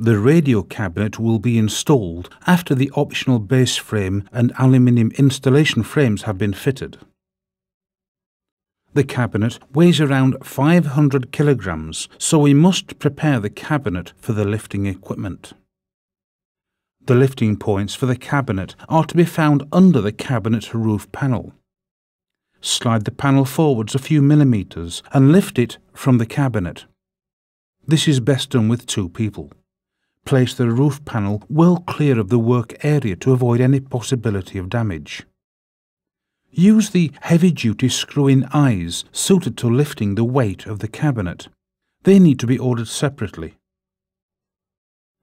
The radio cabinet will be installed after the optional base frame and aluminium installation frames have been fitted. The cabinet weighs around 500 kilograms, so we must prepare the cabinet for the lifting equipment. The lifting points for the cabinet are to be found under the cabinet roof panel. Slide the panel forwards a few millimeters and lift it from the cabinet. This is best done with 2 people. Place the roof panel well clear of the work area to avoid any possibility of damage. Use the heavy-duty screw-in eyes suited to lifting the weight of the cabinet. They need to be ordered separately.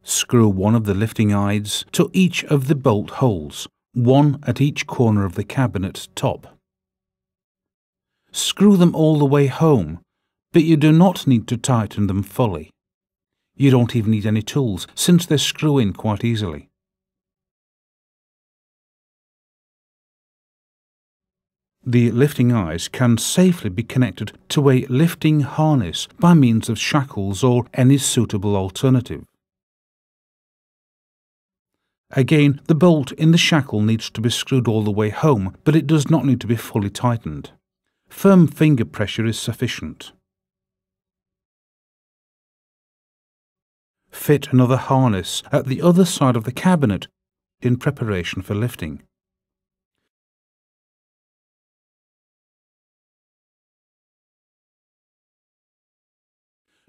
Screw one of the lifting eyes to each of the bolt holes, one at each corner of the cabinet top. Screw them all the way home, but you do not need to tighten them fully. You don't even need any tools, since they screw in quite easily. The lifting eyes can safely be connected to a lifting harness by means of shackles or any suitable alternative. Again, the bolt in the shackle needs to be screwed all the way home, but it does not need to be fully tightened. Firm finger pressure is sufficient. Fit another harness at the other side of the cabinet in preparation for lifting.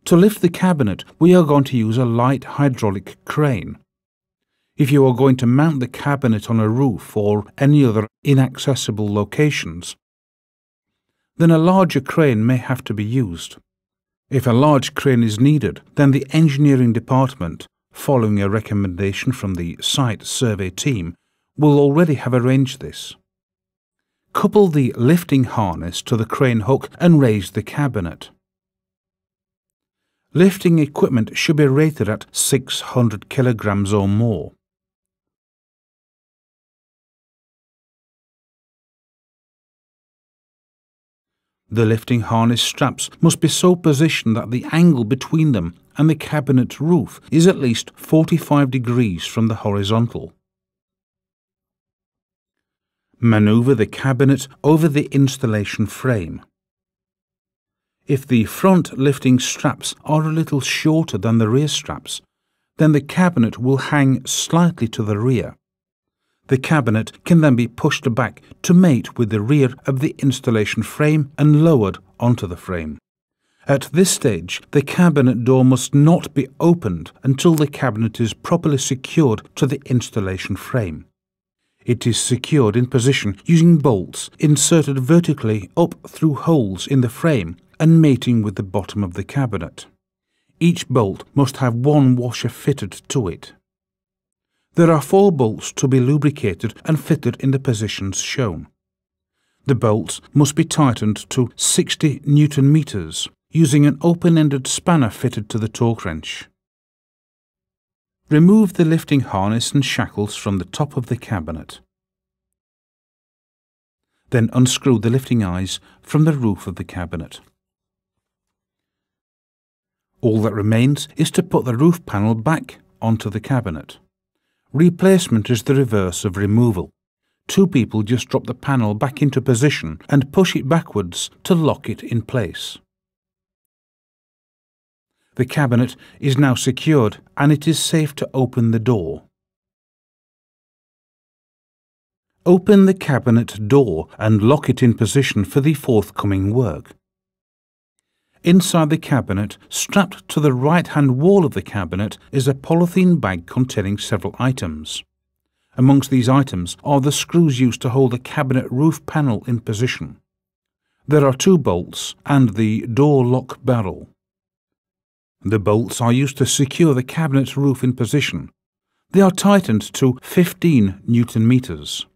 To lift the cabinet, we are going to use a light hydraulic crane. If you are going to mount the cabinet on a roof or any other inaccessible locations, then a larger crane may have to be used. If a large crane is needed, then the engineering department, following a recommendation from the site survey team, will already have arranged this. Couple the lifting harness to the crane hook and raise the cabinet. Lifting equipment should be rated at 600 kilograms or more. The lifting harness straps must be so positioned that the angle between them and the cabinet roof is at least 45 degrees from the horizontal. Maneuver the cabinet over the installation frame. If the front lifting straps are a little shorter than the rear straps, then the cabinet will hang slightly to the rear. The cabinet can then be pushed back to mate with the rear of the installation frame and lowered onto the frame. At this stage, the cabinet door must not be opened until the cabinet is properly secured to the installation frame. It is secured in position using bolts inserted vertically up through holes in the frame and mating with the bottom of the cabinet. Each bolt must have one washer fitted to it. There are 4 bolts to be lubricated and fitted in the positions shown. The bolts must be tightened to 60 Newton meters using an open-ended spanner fitted to the torque wrench. Remove the lifting harness and shackles from the top of the cabinet. Then unscrew the lifting eyes from the roof of the cabinet. All that remains is to put the roof panel back onto the cabinet. Replacement is the reverse of removal. 2 people just drop the panel back into position and push it backwards to lock it in place. The cabinet is now secured and it is safe to open the door. Open the cabinet door and lock it in position for the forthcoming work. Inside the cabinet, strapped to the right-hand wall of the cabinet, is a polythene bag containing several items. Amongst these items are the screws used to hold the cabinet roof panel in position. There are 2 bolts and the door lock barrel. The bolts are used to secure the cabinet roof in position. They are tightened to 15 Newton meters.